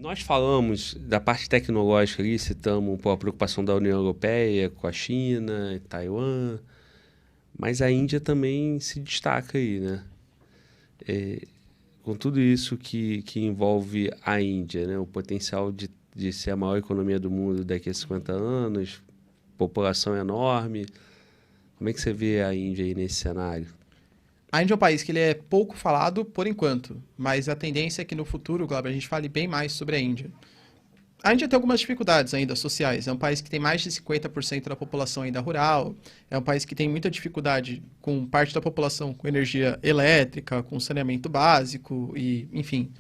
Nós falamos da parte tecnológica ali, citamos a preocupação da União Europeia com a China, Taiwan, mas a Índia também se destaca aí, né? Com tudo isso que envolve a Índia, né? O potencial de ser a maior economia do mundo daqui a 50 anos, população enorme. Como é que você vê a Índia aí nesse cenário? A Índia é um país que ele é pouco falado por enquanto, mas a tendência é que no futuro, Glauber, a gente fale bem mais sobre a Índia. A Índia tem algumas dificuldades ainda sociais. É um país que tem mais de 50% da população ainda rural. É um país que tem muita dificuldade com parte da população com energia elétrica, com saneamento básico e, enfim,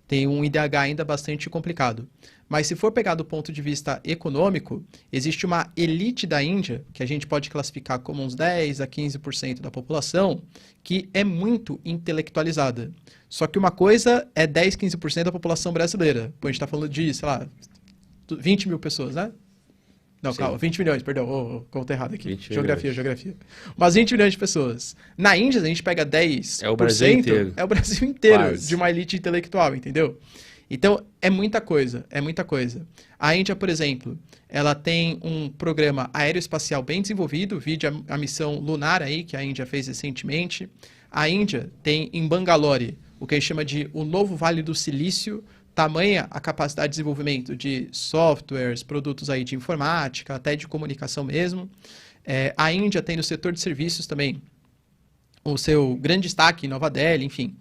tem um IDH ainda bastante complicado. Mas se for pegar do ponto de vista econômico, existe uma elite da Índia, que a gente pode classificar como uns 10 a 15% da população, que é muito intelectualizada. Só que uma coisa é 10, 15% da população brasileira. Pô, a gente está falando de, sei lá, 20 mil pessoas, né? Não, Sim. calma, 20 milhões, perdão, conta errado aqui. 20 Geografia, milhões. geografia. Umas 20 milhões de pessoas. Na Índia, a gente pega 10%, É o Brasil inteiro. é o Brasil inteiro Quase. de uma elite intelectual, entendeu? Então, é muita coisa, é muita coisa. A Índia, por exemplo, ela tem um programa aeroespacial bem desenvolvido, vide a missão lunar aí, que a Índia fez recentemente. A Índia tem em Bangalore o que a gente chama de o novo Vale do Silício, tamanha a capacidade de desenvolvimento de softwares, produtos aí de informática, até de comunicação mesmo. A Índia tem no setor de serviços também o seu grande destaque em Nova Delhi, enfim.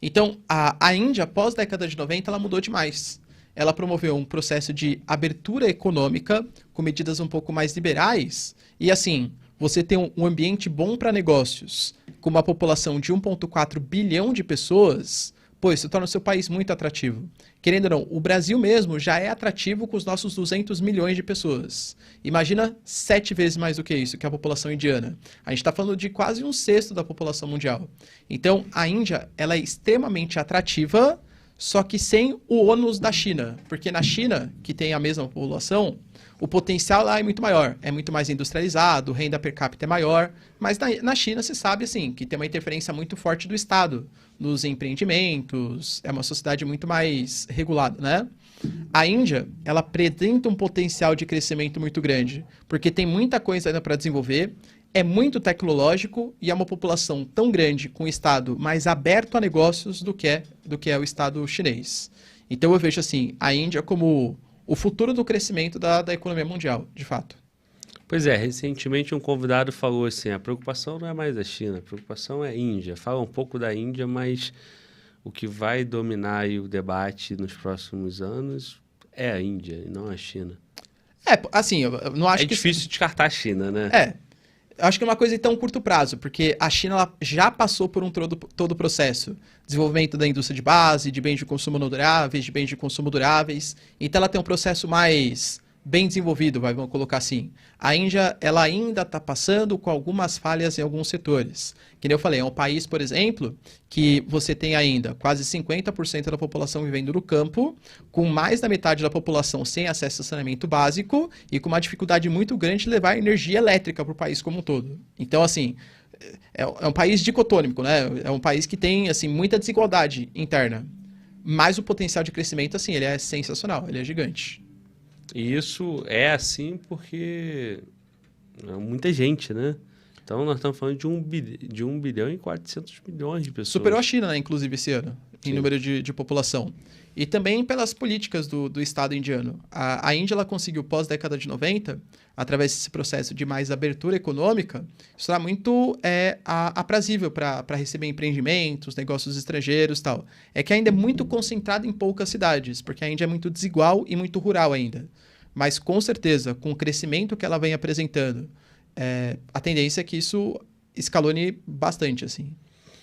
Então, a Índia, após a década de 90, ela mudou demais. Ela promoveu um processo de abertura econômica com medidas um pouco mais liberais e, assim, você tem um ambiente bom para negócios com uma população de 1,4 bilhão de pessoas, pô, isso torna o seu país muito atrativo. Querendo ou não, o Brasil mesmo já é atrativo com os nossos 200 milhões de pessoas. Imagina 7 vezes mais do que isso, que a população indiana. A gente está falando de quase 1/6 da população mundial. Então, a Índia, ela é extremamente atrativa, só que sem o ônus da China. Porque na China, que tem a mesma população, o potencial lá é muito maior, é muito mais industrializado, renda per capita é maior, mas na China você sabe assim que tem uma interferência muito forte do Estado nos empreendimentos, é uma sociedade muito mais regulada, né? A Índia, ela apresenta um potencial de crescimento muito grande, porque tem muita coisa ainda para desenvolver, é muito tecnológico e é uma população tão grande com um Estado mais aberto a negócios do que é o Estado chinês. Então eu vejo assim, a Índia como o futuro do crescimento da economia mundial, de fato. Pois é, recentemente um convidado falou assim, a preocupação não é mais a China, a preocupação é a Índia. Fala um pouco da Índia, mas o que vai dominar aí o debate nos próximos anos é a Índia e não a China. Assim, eu não acho É que... difícil descartar a China, né? Eu acho que é uma coisa em tão curto prazo, porque a China ela já passou por todo o processo. Desenvolvimento da indústria de base, de bens de consumo não duráveis, de bens de consumo duráveis. Então ela tem um processo mais bem desenvolvido, vamos colocar assim. A Índia, ela ainda está passando com algumas falhas em alguns setores. Que nem eu falei, é um país, por exemplo, que você tem ainda quase 50% da população vivendo no campo, com mais da metade da população sem acesso a saneamento básico e com uma dificuldade muito grande de levar energia elétrica para o país como um todo. Então, assim, é um país dicotômico, né? É um país que tem, assim, muita desigualdade interna. Mas o potencial de crescimento, assim, ele é sensacional, ele é gigante. E isso é assim porque é muita gente, né? Então nós estamos falando de 1 bilhão e 400 milhões de pessoas. Superou a China, né, inclusive, esse ano, em Sim. número de população. E também pelas políticas do Estado indiano. A Índia ela conseguiu, pós-década de 90, através desse processo de mais abertura econômica, isso era muito aprazível para receber empreendimentos, negócios estrangeiros e tal. É que ainda é muito concentrado em poucas cidades, porque a Índia é muito desigual e muito rural ainda. Mas, com certeza, com o crescimento que ela vem apresentando, a tendência é que isso escalone bastante, assim.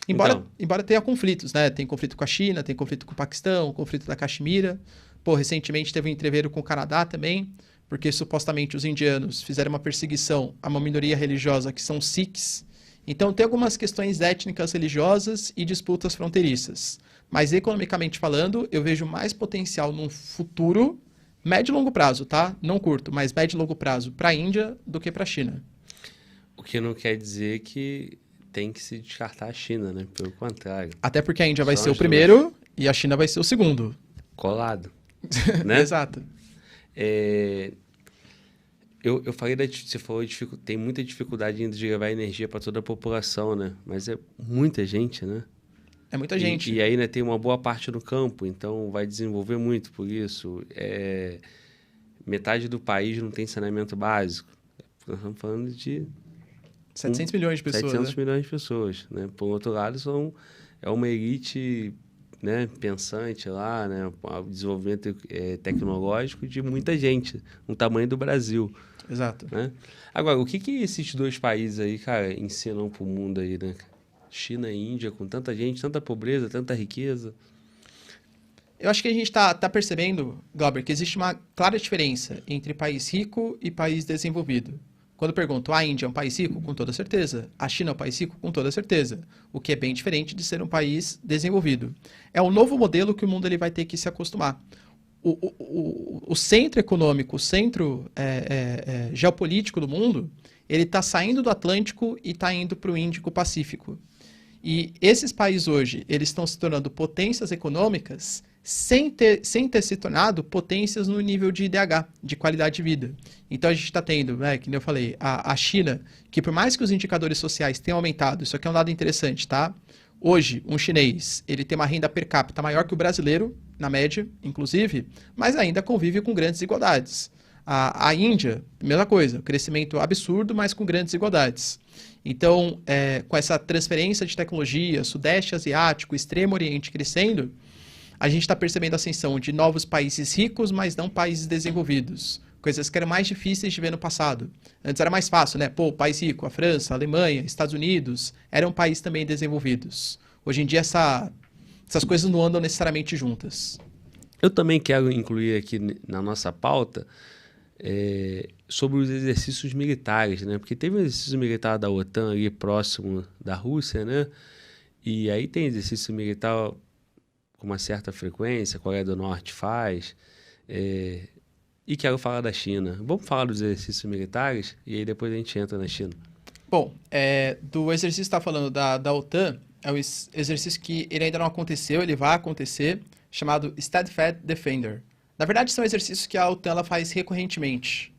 Embora tenha conflitos, né? Tem conflito com a China, tem conflito com o Paquistão, conflito da Caxemira. Pô, recentemente teve um entreveiro com o Canadá também, porque supostamente os indianos fizeram uma perseguição a uma minoria religiosa que são Sikhs. Então tem algumas questões étnicas, religiosas e disputas fronteiriças. Mas economicamente falando, eu vejo mais potencial num futuro, médio e longo prazo, tá? Não curto, mas médio e longo prazo para a Índia do que para a China. O que não quer dizer que tem que se descartar a China, né? Pelo contrário. Até porque a Índia vai São ser o as primeiro e a China vai ser o segundo. Colado. né? Exato. Eu falei, você falou, tem muita dificuldade ainda de levar energia para toda a população, né? Mas é muita gente, né? É muita gente. E ainda tem uma boa parte no campo, então vai desenvolver muito por isso. Metade do país não tem saneamento básico. Nós estamos falando de 700 milhões de pessoas, 700 né? milhões de pessoas, né? Por outro lado, é uma elite, né, pensante lá, né? O desenvolvimento tecnológico de muita gente, no tamanho do Brasil. Exato. Né? Agora, o que esses dois países aí, cara, ensinam pro mundo aí, né? China e Índia, com tanta gente, tanta pobreza, tanta riqueza. Eu acho que a gente está percebendo, Glauber, que existe uma clara diferença entre país rico e país desenvolvido. Quando eu pergunto, a Índia é um país rico? Com toda certeza. A China é um país rico? Com toda certeza. O que é bem diferente de ser um país desenvolvido. É um novo modelo que o mundo ele vai ter que se acostumar. O centro econômico, o centro geopolítico do mundo, ele está saindo do Atlântico e está indo para o Índico-Pacífico. E esses países hoje, eles estão se tornando potências econômicas sem ter se tornado potências no nível de IDH, de qualidade de vida. Então a gente está tendo, né, que nem eu falei, a China, que por mais que os indicadores sociais tenham aumentado, isso aqui é um dado interessante, tá? Hoje, um chinês, ele tem uma renda per capita maior que o brasileiro, na média, inclusive, mas ainda convive com grandes desigualdades. A Índia, mesma coisa, crescimento absurdo, mas com grandes desigualdades. Então, com essa transferência de tecnologia, Sudeste Asiático, Extremo Oriente crescendo, a gente está percebendo a ascensão de novos países ricos, mas não países desenvolvidos. Coisas que eram mais difíceis de ver no passado. Antes era mais fácil, né? Pô, país rico, a França, a Alemanha, Estados Unidos, eram países também desenvolvidos. Hoje em dia, essas coisas não andam necessariamente juntas. Eu também quero incluir aqui na nossa pauta sobre os exercícios militares, né? Porque teve um exercício militar da OTAN ali próximo da Rússia, né? E aí tem exercício militar com uma certa frequência, a Coreia do Norte faz. E quero falar da China. Vamos falar dos exercícios militares e aí depois a gente entra na China. Bom, do exercício que você está falando da OTAN, é um exercício que ele ainda não aconteceu, ele vai acontecer, chamado Steadfast Defender. Na verdade, são exercícios que a OTAN ela faz recorrentemente.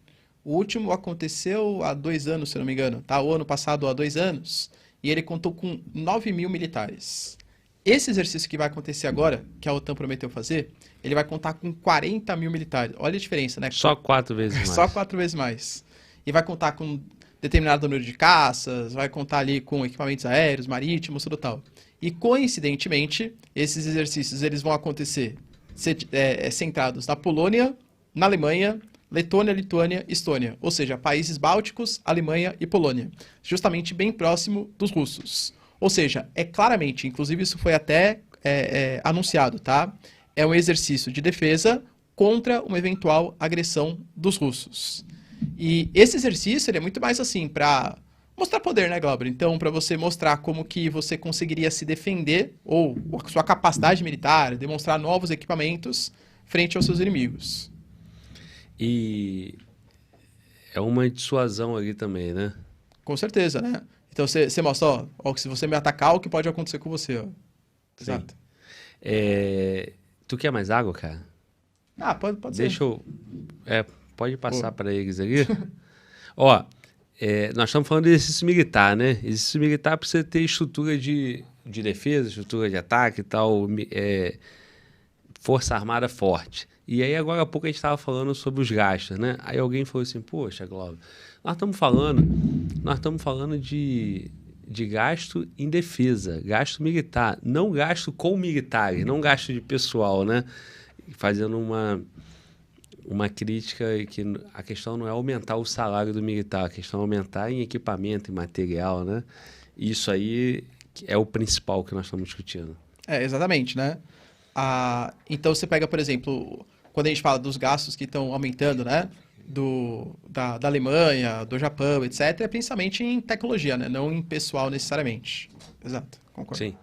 O último aconteceu há 2 anos, se não me engano, tá? O ano passado, há 2 anos, e ele contou com 9 mil militares. Esse exercício que vai acontecer agora, que a OTAN prometeu fazer, ele vai contar com 40 mil militares. Olha a diferença, né? Só 4 vezes mais. Só 4 vezes mais. E vai contar com determinado número de caças, vai contar ali com equipamentos aéreos, marítimos, tudo tal. E, coincidentemente, esses exercícios eles vão acontecer centrados na Polônia, na Alemanha, Letônia, Lituânia, Estônia. Ou seja, países bálticos, Alemanha e Polônia. Justamente bem próximo dos russos. Ou seja, claramente, inclusive isso foi até anunciado, tá? É um exercício de defesa contra uma eventual agressão dos russos. E esse exercício ele é muito mais assim para mostrar poder, né, Glauber? Então, para você mostrar como que você conseguiria se defender ou a sua capacidade militar, demonstrar novos equipamentos frente aos seus inimigos. E é uma dissuasão ali também, né? Com certeza, né? Então, você mostra, ó, se você me atacar, o que pode acontecer com você, ó. Exato. Tu quer mais água, cara? Ah, pode ser. Deixa eu... pode passar para eles ali. Ó, nós estamos falando de exercício militar, né? Exercício militar precisa ter estrutura de defesa, estrutura de ataque e tal, força armada forte. E aí, agora há pouco, a gente estava falando sobre os gastos, né? Aí alguém falou assim, poxa, Glauber, nós estamos falando de gasto em defesa, gasto militar, não gasto com militares, não gasto de pessoal, né? Fazendo uma crítica que a questão não é aumentar o salário do militar, a questão é aumentar em equipamento, em material, né? Isso aí é o principal que nós estamos discutindo. Exatamente, né? Então, você pega, por exemplo, quando a gente fala dos gastos que estão aumentando, né? Da Alemanha, do Japão, etc., é principalmente em tecnologia, né? Não em pessoal necessariamente. Exato, concordo. Sim.